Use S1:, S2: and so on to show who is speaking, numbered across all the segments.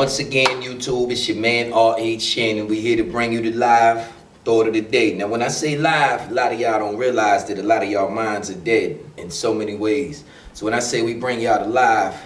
S1: Once again, YouTube, it's your man R.H. Shannon. We're here to bring you the live thought of the day. Now, when I say live, a lot of y'all don't realize that a lot of y'all minds are dead in so many ways. So when I say we bring y'all to live,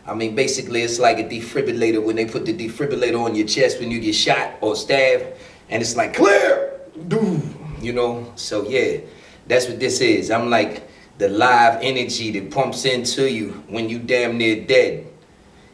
S1: I mean basically it's like a defibrillator when they put the defibrillator on your chest when you get shot or stabbed, and it's like clear, you know. So yeah, that's what this is. I'm like the live energy that pumps into you when you damn near dead.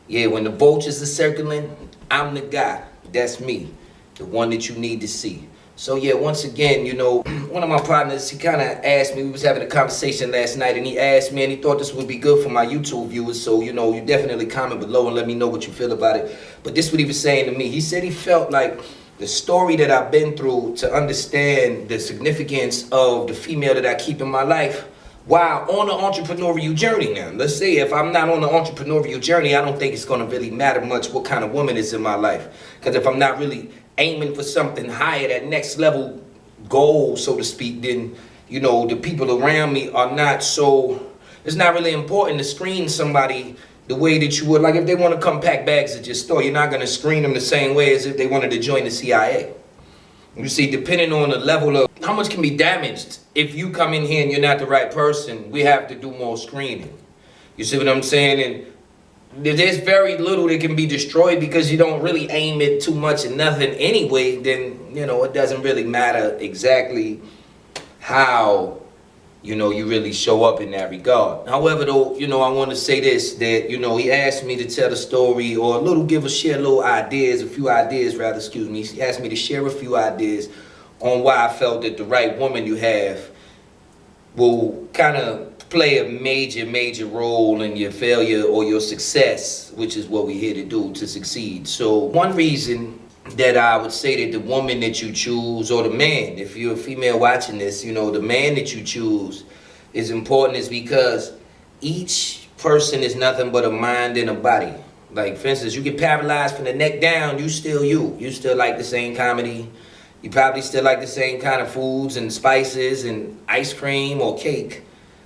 S1: Yeah, when the vultures are circling, I'm the guy. That's me, the one that you need to see. So yeah, once again, you know, one of my partners, he kind of asked me, we was having a conversation last night, and he asked me, and he thought this would be good for my YouTube viewers. So, you know, you definitely comment below and let me know what you feel about it. But this is what he was saying to me. He said he felt like the story that I've been through to understand the significance of the female that I keep in my life while on the entrepreneurial journey. Now, let's say if I'm not on the entrepreneurial journey, I don't think it's going to really matter much what kind of woman is in my life. Because if I'm not really aiming for something higher, that next level goal, so to speak, then, you know, the people around me are not so, it's not really important to screen somebody the way that you would. Like if they want to come pack bags at your store, you're not going to screen them the same way as if they wanted to join the CIA. You see, depending on the level of how much can be damaged, if you come in here and you're not the right person, we have to do more screening. You see what I'm saying? And there's very little that can be destroyed because you don't really aim it too much at nothing anyway. Then, you know, it doesn't really matter exactly how, you know, you really show up in that regard. However, though, you know, I want to say this, that, you know, he asked me to tell the story or share a few ideas rather, excuse me. He asked me to share a few ideas on why I felt that the right woman you have will kind of play a major role in your failure or your success, which is what we're here to do, to succeed. So one reason that I would say that the woman that you choose, or the man, if you're a female watching this, you know, the man that you choose is important, is because each person is nothing but a mind and a body. Like, for instance, you get paralyzed from the neck down, you still you. You still like the same comedy. You probably still like the same kind of foods and spices and ice cream or cake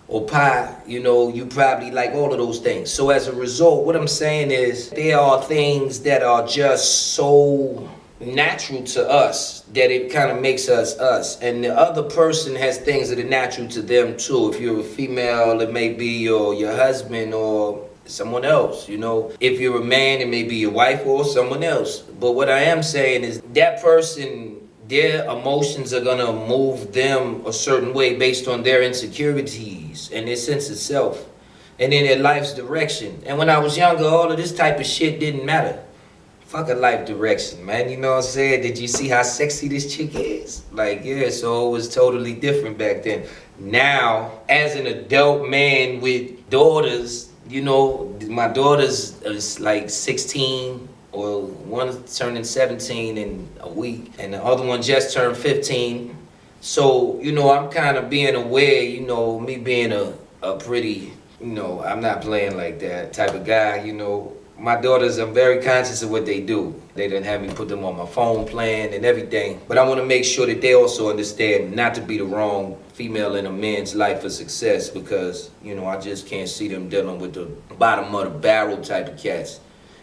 S1: or pie. You know, you probably like all of those things. So as a result, what I'm saying is there are things that are just so natural to us that it kind of makes us us. And the other person has things that are natural to them too. If you're a female, it may be your husband or someone else, you know. If you're a man, it may be your wife or someone else. But what I am saying is that person, their emotions are gonna move them a certain way based on their insecurities and their sense of self and in their life's direction. And when I was younger, all of this type of shit didn't matter. Fuck a life direction, man. You know what I'm saying? Did you see how sexy this chick is? Like, yeah, so it was totally different back then. Now, as an adult man with daughters, you know, my daughter's is like 16, or one's turning 17 in a week, and the other one just turned 15. So, you know, I'm kind of being aware, you know, me being a pretty, you know, I'm not playing like that type of guy, you know. My daughters, I'm very conscious of what they do. They didn't have me put them on my phone plan and everything. But I want to make sure that they also understand not to be the wrong female in a man's life for success, because, you know, I just can't see them dealing with the bottom of the barrel type of cats,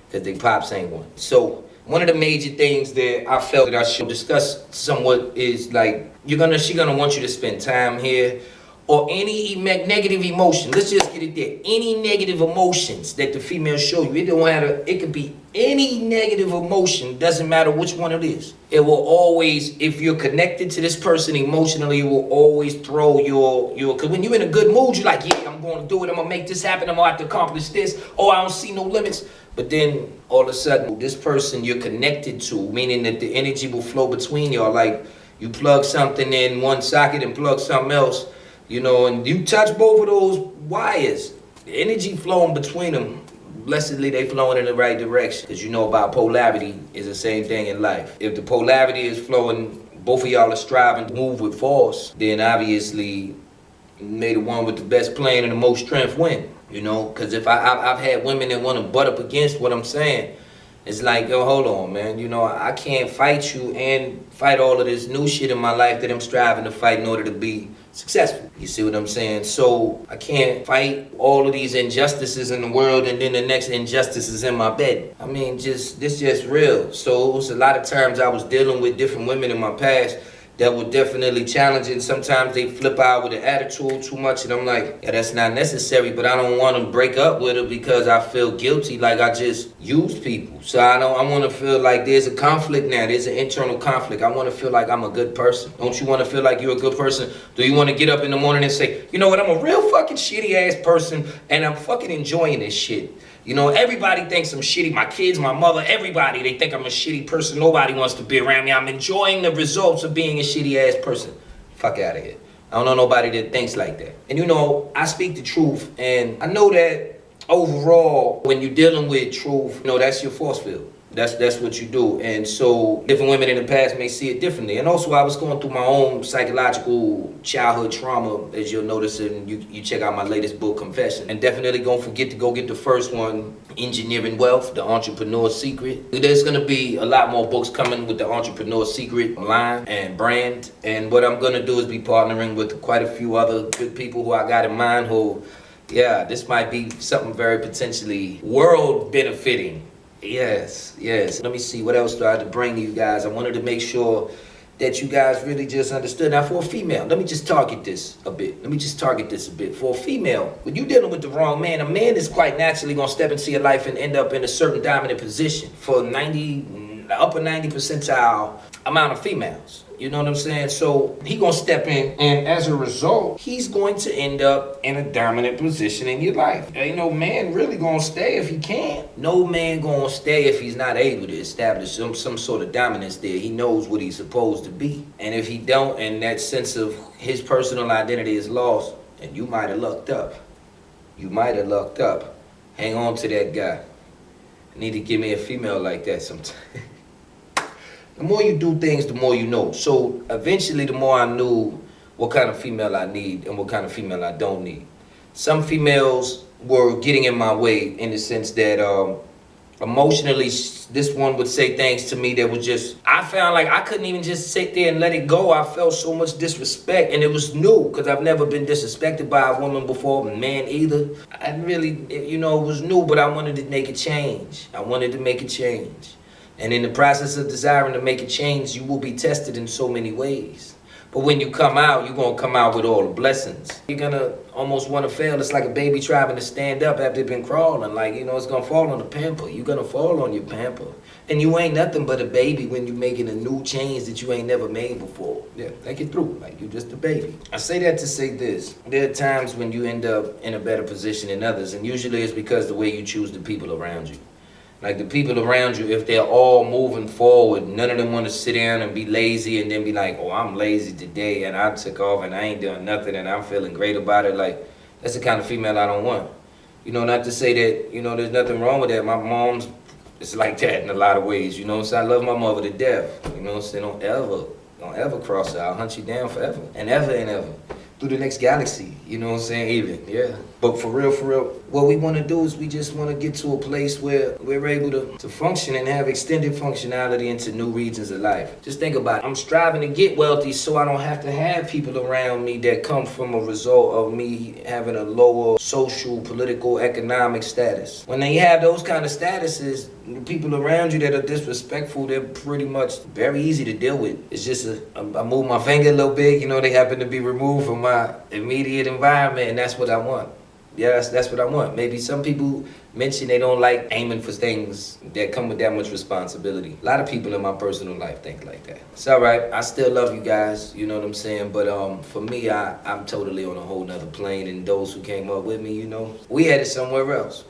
S1: because they pops ain't one. So one of the major things that I felt that I should discuss somewhat is like, she gonna want you to spend time here, or any negative emotion. Let's just get it there. Any negative emotions that the female show you, it could be any negative emotion, doesn't matter which one it is. It will always, if you're connected to this person emotionally, it will always throw because when you're in a good mood, you're like, yeah, I'm going to do it. I'm going to make this happen. I'm going to have to accomplish this. Oh, I don't see no limits. But then all of a sudden, this person you're connected to, meaning that the energy will flow between y'all. Like you plug something in one socket and plug something else, you know, and you touch both of those wires, the energy flowing between them, blessedly they flowing in the right direction. Because you know about polarity is the same thing in life. If the polarity is flowing, both of y'all are striving to move with force, then obviously may the one with the best plan and the most strength win. You know, because if I've had women that want to butt up against what I'm saying, It's like, yo, hold on, man. You know, I can't fight you and fight all of this new shit in my life that I'm striving to fight in order to be successful. You see what I'm saying? So I can't fight all of these injustices in the world and then the next injustice is in my bed. I mean, this just real. So it was a lot of times I was dealing with different women in my past that were definitely challenging. Sometimes they flip out with an attitude too much, and I'm like, yeah, that's not necessary, but I don't want to break up with her because I feel guilty, like I just used people. So I want to feel like there's a conflict now. There's an internal conflict. I want to feel like I'm a good person. Don't you want to feel like you're a good person? Do you want to get up in the morning and say, you know what, I'm a real fucking shitty ass person, and I'm fucking enjoying this shit. You know, everybody thinks I'm shitty. My kids, my mother, everybody, they think I'm a shitty person. Nobody wants to be around me. I'm enjoying the results of being a shitty ass person. Fuck out of here. I don't know nobody that thinks like that. And you know, I speak the truth, and I know that overall, when you're dealing with truth, you know, that's your force field. That's what you do. And so different women in the past may see it differently. And also I was going through my own psychological childhood trauma, as you'll notice, and you check out my latest book, Confession. And definitely don't forget to go get the first one, Engineering Wealth, The Entrepreneur's Secret. There's gonna be a lot more books coming with The Entrepreneur's Secret line and brand. And what I'm gonna do is be partnering with quite a few other good people who I got in mind who, yeah, this might be something very potentially world benefiting. Yes. Let me see, what else do I have to bring to you guys? I wanted to make sure that you guys really just understood. Now, for a female, let me just target this a bit. For a female, when you're dealing with the wrong man, a man is quite naturally going to step into your life and end up in a certain dominant position for upper 90 percentile amount of females. You know what I'm saying? So he gonna step in, and as a result, he's going to end up in a dominant position in your life. Ain't no man really gonna stay if he can't. No man gonna stay if he's not able to establish some sort of dominance there. He knows what he's supposed to be. And if he don't, and that sense of his personal identity is lost, and you might have lucked up. Hang on to that guy. I need to give me a female like that sometime. The more you do things, the more you know. So eventually, the more I knew what kind of female I need and what kind of female I don't need. Some females were getting in my way in the sense that emotionally, this one would say things to me that was just, I found like I couldn't even just sit there and let it go. I felt so much disrespect, and it was new because I've never been disrespected by a woman before, man either. I really, you know, it was new, but I wanted to make a change. And in the process of desiring to make a change, you will be tested in so many ways. But when you come out, you're going to come out with all the blessings. You're going to almost want to fail. It's like a baby trying to stand up after they've been crawling. Like, you know, it's going to fall on the pamper. You're going to fall on your pamper. And you ain't nothing but a baby when you're making a new change that you ain't never made before. Yeah, think it through. Like, you're just a baby. I say that to say this. There are times when you end up in a better position than others. And usually it's because the way you choose the people around you. Like the people around you, if they're all moving forward, none of them want to sit down and be lazy and then be like, oh, I'm lazy today and I took off and I ain't doing nothing and I'm feeling great about it. Like, that's the kind of female I don't want. You know, not to say that, you know, there's nothing wrong with that. My mom's, it's like that in a lot of ways, you know. So I love my mother to death. You know, so don't ever cross her. I'll hunt you down forever and ever. Through the next galaxy, you know what I'm saying, even, yeah. But for real, what we want to do is we just want to get to a place where we're able to function and have extended functionality into new regions of life. Just think about it. I'm striving to get wealthy so I don't have to have people around me that come from a result of me having a lower social, political, economic status. When they have those kind of statuses, the people around you that are disrespectful, they're pretty much very easy to deal with. It's just I move my finger a little bit, you know, they happen to be removed from my immediate environment, and that's what I want. Yeah, that's what I want. Maybe some people mention they don't like aiming for things that come with that much responsibility. A lot of people in my personal life think like that. It's all right. I still love you guys, you know what I'm saying? But for me, I'm totally on a whole nother plane, and those who came up with me, you know, we headed somewhere else.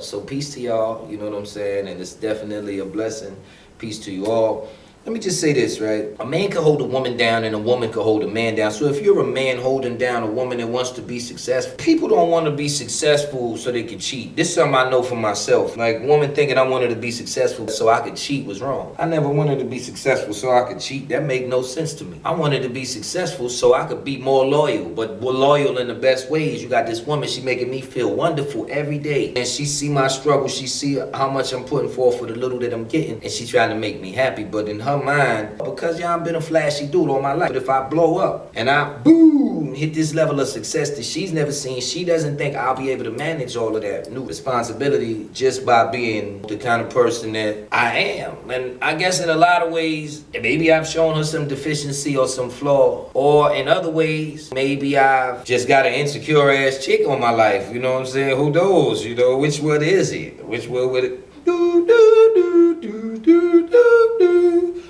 S1: So peace to y'all, you know what I'm saying? And it's definitely a blessing. Peace to you all. Let me just say this, right? A man can hold a woman down and a woman can hold a man down. So if you're a man holding down a woman that wants to be successful, people don't want to be successful so they can cheat. This is something I know for myself. Like, woman thinking I wanted to be successful so I could cheat was wrong. I never wanted to be successful so I could cheat. That made no sense to me. I wanted to be successful so I could be more loyal, but more loyal in the best ways. You got this woman, she making me feel wonderful every day. And she see my struggle, she see how much I'm putting forth for the little that I'm getting, and she trying to make me happy. But in her mind, because y'all been a flashy dude all my life, but if I blow up and I boom hit this level of success that she's never seen, she doesn't think I'll be able to manage all of that new responsibility just by being the kind of person that I am. And I guess in a lot of ways, maybe I've shown her some deficiency or some flaw, or in other ways, maybe I've just got an insecure ass chick on my life. You know what I'm saying? Who knows? You know, which one is it? Which one would it? Do, do, do, do, do, do, do.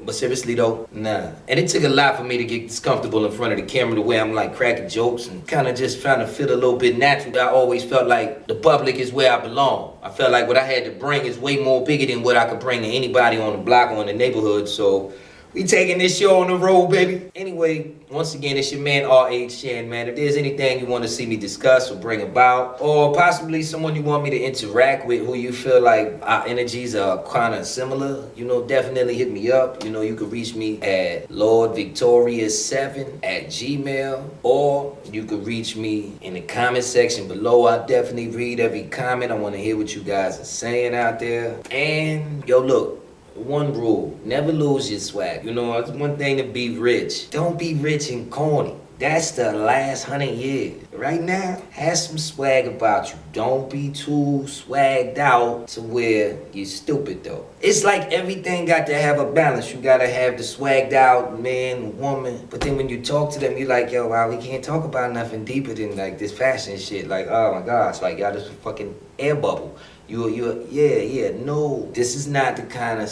S1: But seriously though, nah. And it took a lot for me to get this comfortable in front of the camera, the way I'm like cracking jokes and kind of just trying to feel a little bit natural. I always felt like the public is where I belong. I felt like what I had to bring is way more bigger than what I could bring to anybody on the block or in the neighborhood. So we taking this show on the road, baby. Anyway, once again, it's your man, R.H. Shan, man. If there's anything you want to see me discuss or bring about, or possibly someone you want me to interact with who you feel like our energies are kind of similar, you know, definitely hit me up. You know, you can reach me at LordVictorious7@gmail, or you can reach me in the comment section below. I definitely read every comment. I want to hear what you guys are saying out there. And, yo, look. One rule, never lose your swag. You know, it's one thing to be rich. Don't be rich and corny. That's the last 100 years. Right now, have some swag about you. Don't be too swagged out to where you're stupid though. It's like everything got to have a balance. You gotta have the swagged out man, woman. But then when you talk to them, you're like, yo, wow, we can't talk about nothing deeper than like this fashion shit. Like, oh my gosh, like y'all just fucking air bubble. Yeah, no. This is not the kind of,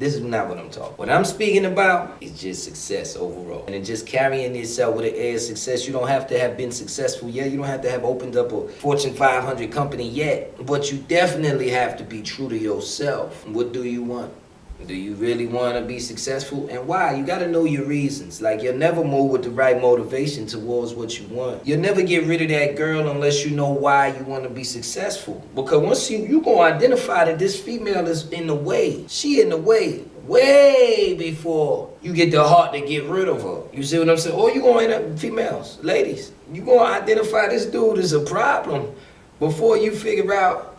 S1: this is not what I'm talking. What I'm speaking about is just success overall. And then just carrying yourself with an air of success. You don't have to have been successful yet. You don't have to have opened up a Fortune 500 company yet. But you definitely have to be true to yourself. What do you want? Do you really want to be successful? And why? You got to know your reasons. Like, you'll never move with the right motivation towards what you want. You'll never get rid of that girl unless you know why you want to be successful. Because once you going to identify that this female is in the way. She in the way before you get the heart to get rid of her. You see what I'm saying? Or you going to end up, females, ladies, you going to identify this dude as a problem before you figure out,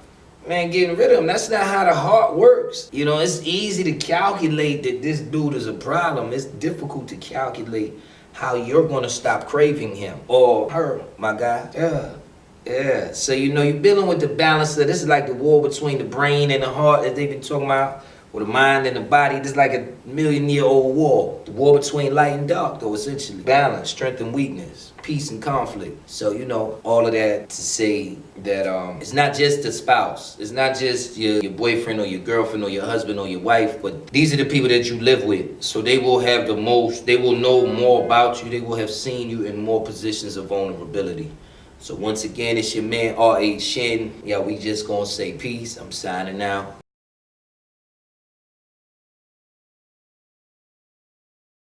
S1: man, getting rid of him. That's not how the heart works. You know, it's easy to calculate that this dude is a problem. It's difficult to calculate how you're going to stop craving him or her, my guy. Yeah. So, you know, you're dealing with the balance of, this is like the war between the brain and the heart that they've been talking about, or the mind and the body. This is like a million-year-old war. The war between light and dark, though, essentially. Balance, strength and weakness, peace and conflict. So, you know, all of that to say that it's not just the spouse. It's not just your boyfriend or your girlfriend or your husband or your wife, but these are the people that you live with. So they will have the most, they will know more about you. They will have seen you in more positions of vulnerability. So once again, it's your man, R.H. Shin. Yeah, we just gonna say peace. I'm signing out.